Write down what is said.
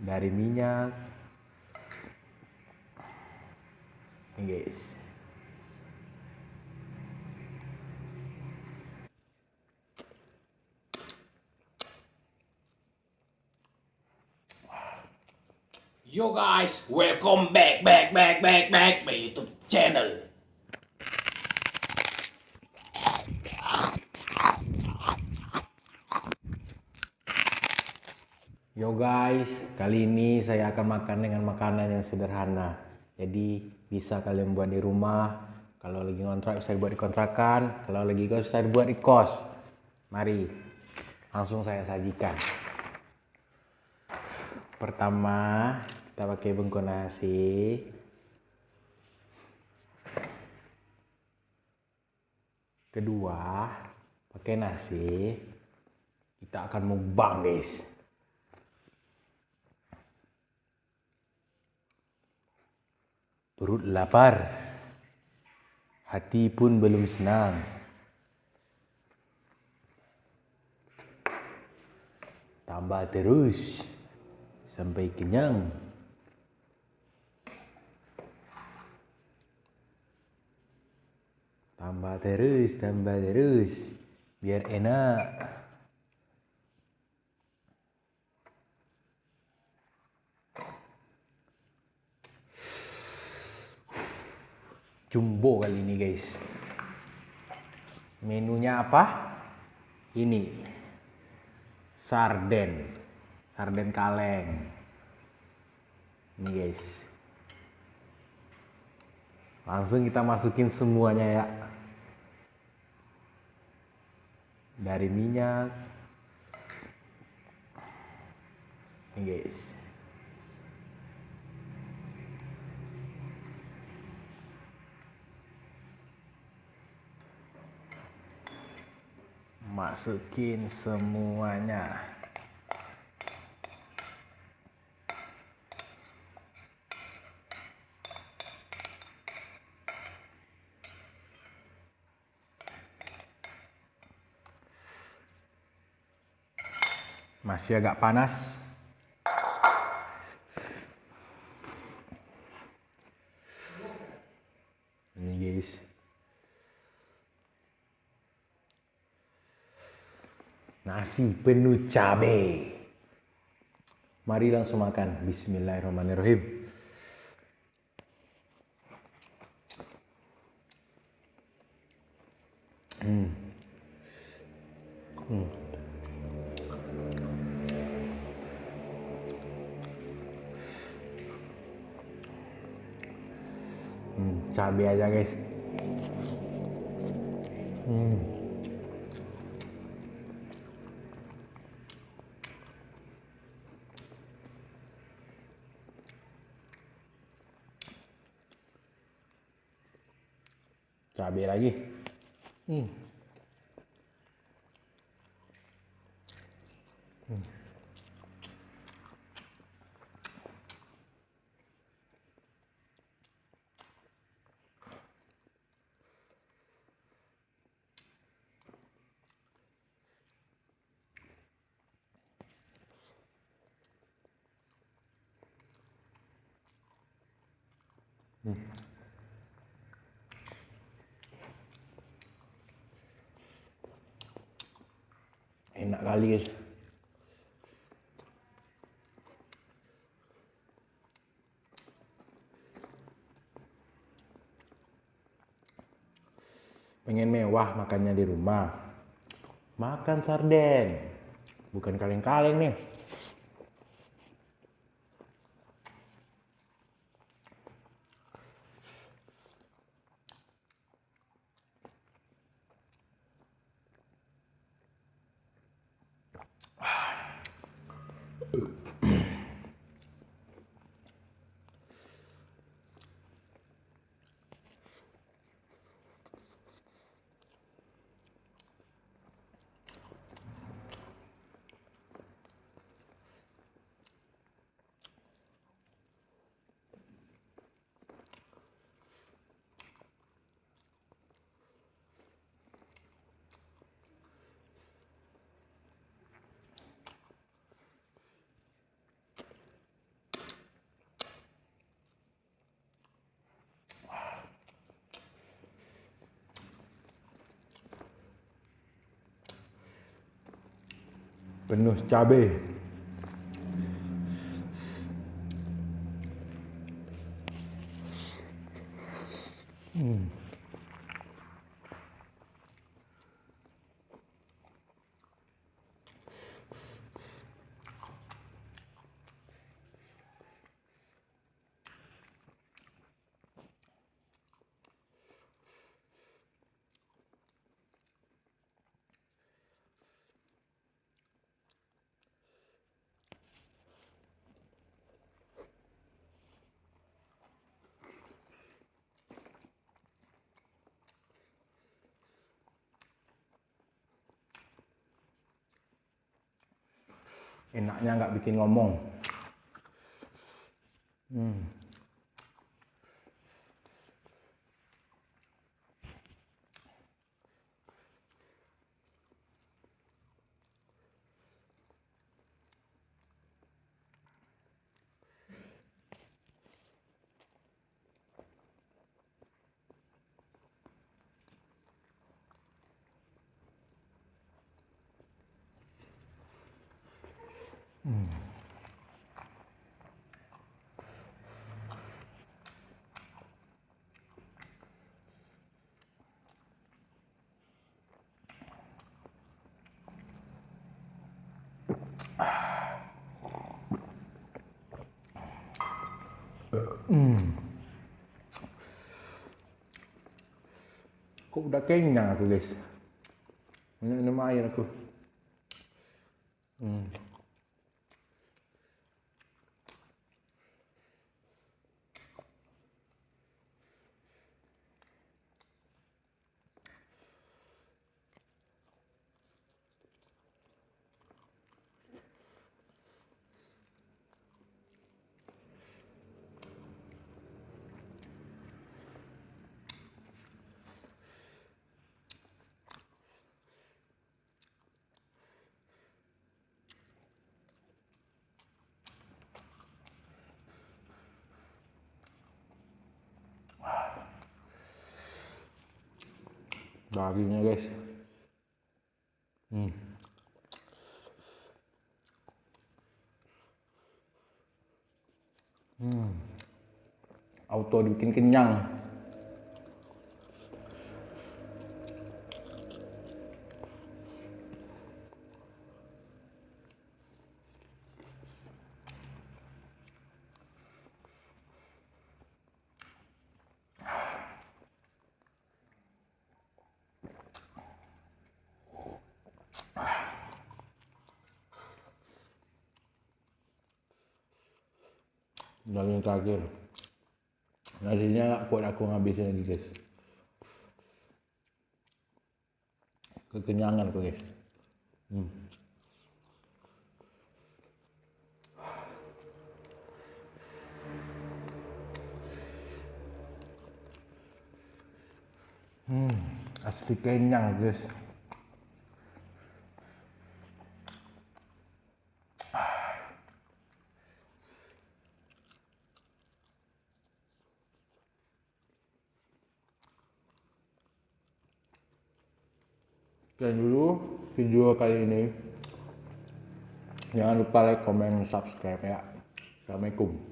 dari minyak nih guys. Yo guys, welcome back my YouTube channel. Yo guys, kali ini saya akan makan dengan makanan yang sederhana. Jadi bisa kalian buat di rumah. Kalau lagi ngontrak bisa buat di kontrakan. Kalau lagi kos bisa buat di kos. Mari, langsung saya sajikan. Pertama, kita pakai bengkok nasi. Kedua, pakai nasi. Kita akan mukbang guys. Perut lapar, hati pun belum senang. Tambah terus sampai kenyang. Tambah terus, biar enak. Jumbo kali ini guys. Menunya apa? Ini sarden kaleng. Ini guys. Langsung kita masukin semuanya ya. Dari minyak. Ini guys. Masukin semuanya. Masih agak panas. Ini guys. Nasi penuh cabai. Mari langsung makan. Bismillahirrahmanirrahim. Cabai aja guys. Cabai lagi. Enak kali guys. Pengen mewah makannya di rumah. Makan sarden. Bukan kaleng-kaleng nih. penuh cabai. Enaknya nggak bikin ngomong. Kok udah kenyang aku guys. Minum air aku. Dagingnya guys. Auto bikin kenyang. Daging terakhir. Nasinya gak kuat aku ngabisin lagi guys. Kekenyangan aku guys. Asli kenyang guys. Sekian dulu video kali ini. Jangan lupa like, comment, subscribe ya. Assalamualaikum.